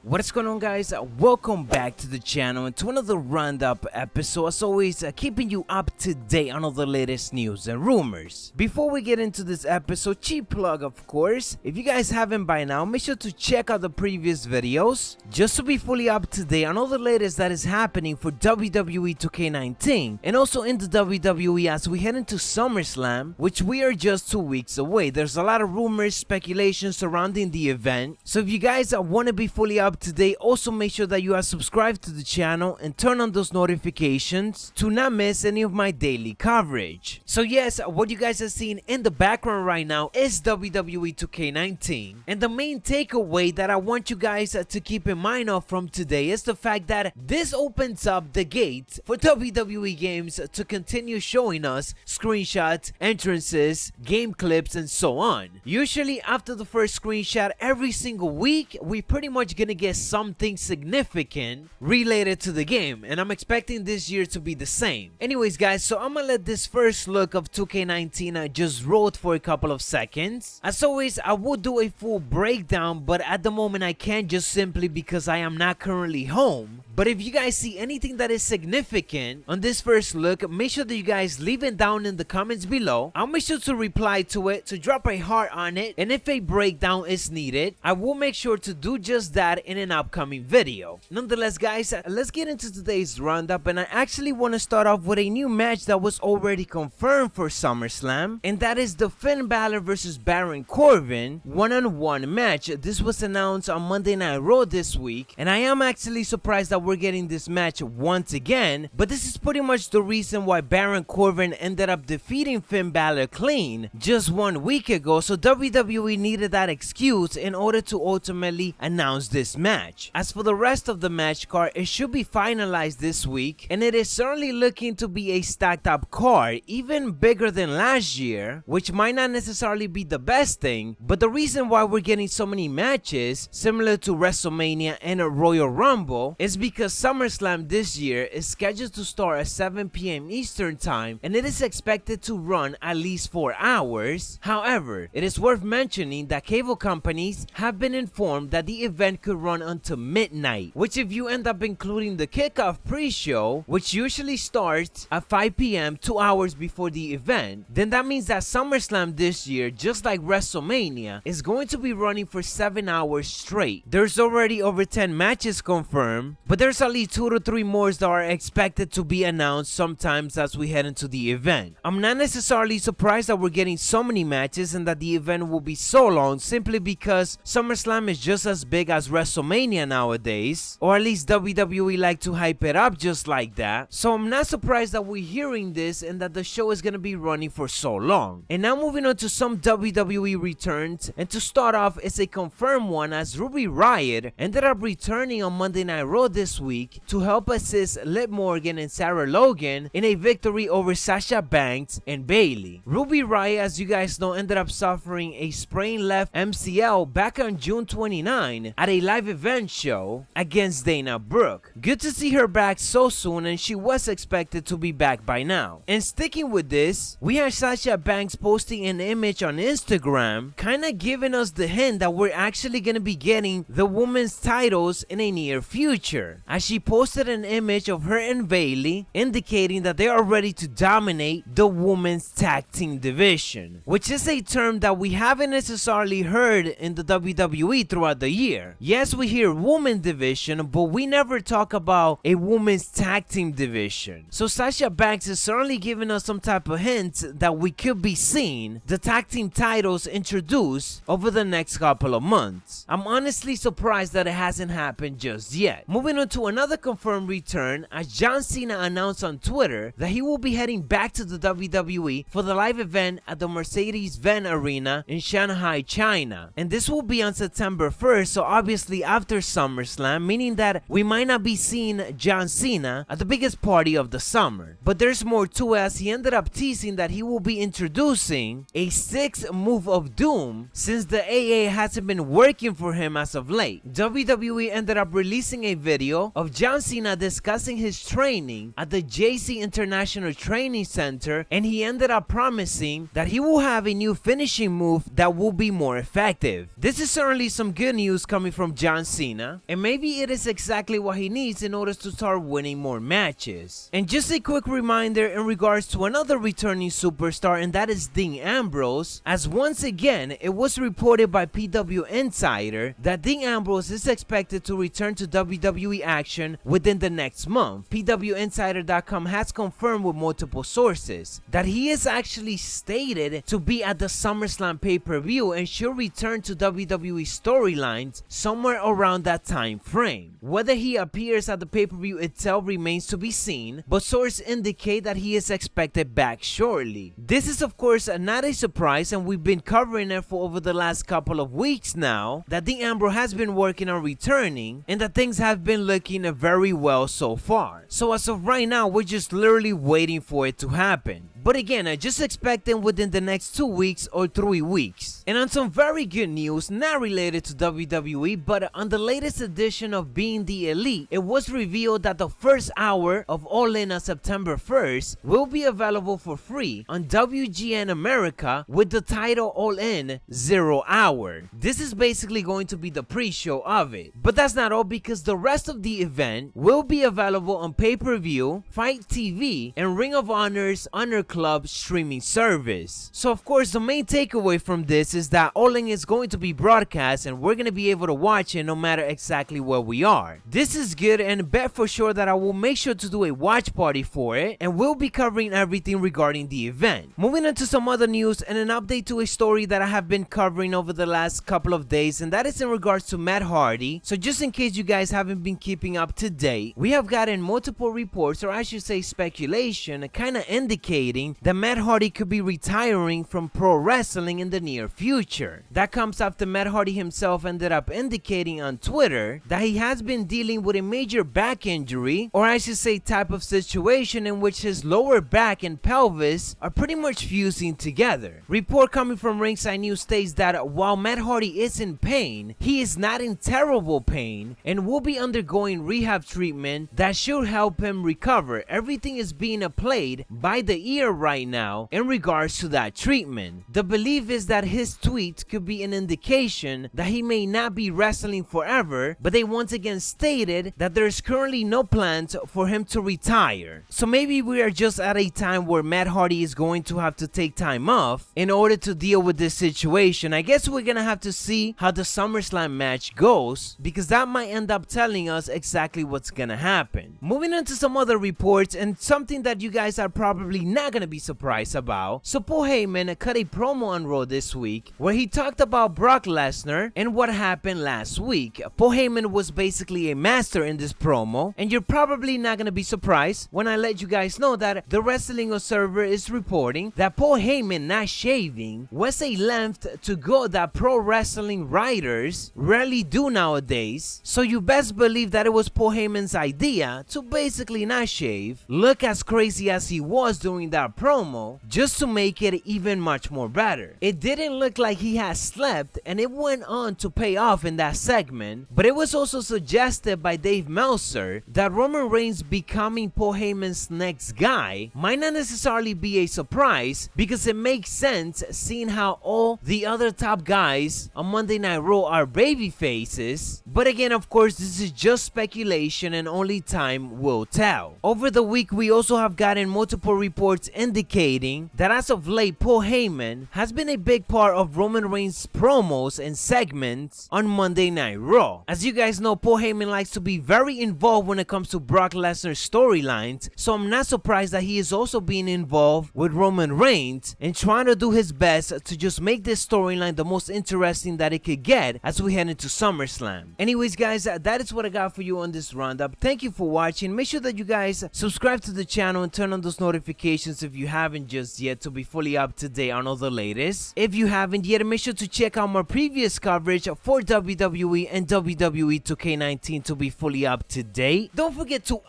What is going on, guys? Welcome back to the channel and to another roundup episode. As always, keeping you up to date on all the latest news and rumors. Before we get into this episode, cheap plug of course, if you guys haven't by now, make sure to check out the previous videos just to be fully up to date on all the latest that is happening for WWE 2K19 and also in the WWE as we head into SummerSlam, which we are just 2 weeks away. There's a lot of rumors, speculation surrounding the event, so if you guys want to be fully up today, also make sure that you are subscribed to the channel and turn on those notifications to not miss any of my daily coverage. So yes, what you guys are seeing in the background right now is WWE 2K19, and the main takeaway that I want you guys to keep in mind of from today is the fact that this opens up the gate for WWE games to continue showing us screenshots, entrances, game clips, and so on. Usually after the first screenshot every single week, we pretty much gonna get something significant related to the game, and I'm expecting this year to be the same. Anyways guys, so I'm gonna let this first look of 2K19 just roll for a couple of seconds. As always, I will do a full breakdown, but at the moment I can't just simply because I am not currently home. But if you guys see anything that is significant on this first look, make sure that you guys leave it down in the comments below. I'll make sure to reply to it, to drop a heart on it, and if a breakdown is needed, I will make sure to do just that in an upcoming video. Nonetheless guys, let's get into today's roundup, and I actually want to start off with a new match that was already confirmed for SummerSlam, and that is the Finn Balor versus Baron Corbin one-on-one match. This was announced on Monday Night Raw this week, and I am actually surprised that we're getting this match once again, but this is pretty much the reason why Baron Corbin ended up defeating Finn Balor clean just 1 week ago, so WWE needed that excuse in order to ultimately announce this match. As for the rest of the match card, it should be finalized this week, and it is certainly looking to be a stacked up card, even bigger than last year, which might not necessarily be the best thing, but the reason why we're getting so many matches similar to WrestleMania and a Royal Rumble is because SummerSlam this year is scheduled to start at 7 p.m. Eastern time, and it is expected to run at least 4 hours. However, it is worth mentioning that cable companies have been informed that the event could run until midnight, which if you end up including the kickoff pre-show, which usually starts at 5 p.m. 2 hours before the event, then that means that SummerSlam this year, just like WrestleMania, is going to be running for 7 hours straight. There's already over 10 matches confirmed, but there's at least 2 to 3 more that are expected to be announced sometimes as we head into the event. I'm not necessarily surprised that we're getting so many matches and that the event will be so long, simply because SummerSlam is just as big as WrestleMania nowadays, or at least WWE like to hype it up just like that. So I'm not surprised that we're hearing this and that the show is gonna be running for so long. And now moving on to some WWE returns, and to start off is a confirmed one as Ruby Riott ended up returning on Monday Night Raw this week to help assist Liv Morgan and Sarah Logan in a victory over Sasha Banks and Bayley. Ruby Riott, as you guys know, ended up suffering a sprained left MCL back on June 29 at a live event show against Dana Brooke. Good to see her back so soon, and she was expected to be back by now. And sticking with this, we have Sasha Banks posting an image on Instagram, kinda giving us the hint that we're actually gonna be getting the women's titles in a near future, as she posted an image of her and Bayley indicating that they are ready to dominate the women's tag team division, which is a term that we haven't necessarily heard in the WWE throughout the year. Yes, we hear women's division, but we never talk about a women's tag team division. So Sasha Banks is certainly giving us some type of hints that we could be seeing the tag team titles introduced over the next couple of months. I'm honestly surprised that it hasn't happened just yet. Moving on to another confirmed return, as John Cena announced on Twitter that he will be heading back to the WWE for the live event at the Mercedes-Benz Arena in Shanghai, China. And this will be on September 1st, so obviously after SummerSlam, meaning that we might not be seeing John Cena at the biggest party of the summer. But there's more to it, as he ended up teasing that he will be introducing a 6th move of doom since the AA hasn't been working for him as of late. WWE ended up releasing a video of John Cena discussing his training at the JC International Training Center, and he ended up promising that he will have a new finishing move that will be more effective. This is certainly some good news coming from John John Cena, and maybe it is exactly what he needs in order to start winning more matches. And just a quick reminder in regards to another returning superstar, and that is Dean Ambrose, as once again it was reported by PW Insider that Dean Ambrose is expected to return to WWE action within the next month. PWInsider.com has confirmed with multiple sources that he is actually stated to be at the SummerSlam pay-per-view and should return to WWE storylines somewhere around that time frame. Whether he appears at the pay-per-view itself remains to be seen, but sources indicate that he is expected back shortly. This is of course not a surprise, and we've been covering it for over the last couple of weeks now that Dean Ambrose has been working on returning and that things have been looking very well so far. So as of right now, we're just literally waiting for it to happen. But again, I just expect them within the next 2 weeks or 3 weeks. And on some very good news, not related to WWE, but on the latest edition of Being the Elite, it was revealed that the first hour of All In on September 1st will be available for free on WGN America with the title All In 0 Hour. This is basically going to be the pre-show of it. But that's not all, because the rest of the event will be available on pay-per-view, Fight TV, and Ring of Honor's Honor Club streaming service. So of course the main takeaway from this is that All In is going to be broadcast and we're going to be able to watch it no matter exactly where we are. This is good, and bet for sure that I will make sure to do a watch party for it, and we'll be covering everything regarding the event. Moving on to some other news and an update to a story that I have been covering over the last couple of days, and that is in regards to Matt Hardy. So just in case you guys haven't been keeping up to date, we have gotten multiple reports, or I should say speculation, kind of indicating that Matt Hardy could be retiring from pro wrestling in the near future. That comes after Matt Hardy himself ended up indicating on Twitter that he has been dealing with a major back injury, or I should say type of situation in which his lower back and pelvis are pretty much fusing together. Report coming from Ringside News states that while Matt Hardy is in pain, he is not in terrible pain and will be undergoing rehab treatment that should help him recover. Everything is being played by the ear right now in regards to that treatment. The belief is that his tweet could be an indication that he may not be wrestling forever, but they once again stated that there's currently no plans for him to retire. So maybe we are just at a time where Matt Hardy is going to have to take time off in order to deal with this situation. I guess we're gonna have to see how the SummerSlam match goes, because that might end up telling us exactly what's gonna happen. Moving on to some other reports, and something that you guys are probably not gonna be surprised about. So Paul Heyman cut a promo on Raw this week where he talked about Brock Lesnar and what happened last week. Paul Heyman was basically a master in this promo, and you're probably not gonna be surprised when I let you guys know that the Wrestling Observer is reporting that Paul Heyman not shaving was a length to go that pro wrestling writers rarely do nowadays. So you best believe that it was Paul Heyman's idea to basically not shave, look as crazy as he was during that promo, just to make it even much more better. It didn't look like he had slept, and it went on to pay off in that segment, but it was also suggested by Dave Meltzer that Roman Reigns becoming Paul Heyman's next guy might not necessarily be a surprise, because it makes sense seeing how all the other top guys on Monday Night Raw are baby faces. But again, of course, this is just speculation and only time will tell. Over the week, we also have gotten multiple reports indicating that as of late, Paul Heyman has been a big part of Roman Reigns' promos and segments on Monday Night Raw. As you guys know, Paul Heyman likes to be very involved when it comes to Brock Lesnar's storylines, so I'm not surprised that he is also being involved with Roman Reigns and trying to do his best to just make this storyline the most interesting that it could get as we head into SummerSlam. Anyways guys, that is what I got for you on this roundup. Thank you for watching. Make sure that you guys subscribe to the channel and turn on those notifications if you haven't just yet to be fully up to date on all the latest. If you haven't yet, make sure to check out my previous coverage for WWE and WWE 2K19 to be fully up to date. Don't forget to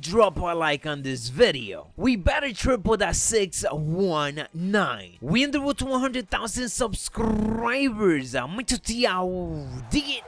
drop a like on this video. We better triple that 619. We in the road to 100,000 subscribers. Macho T, dig it.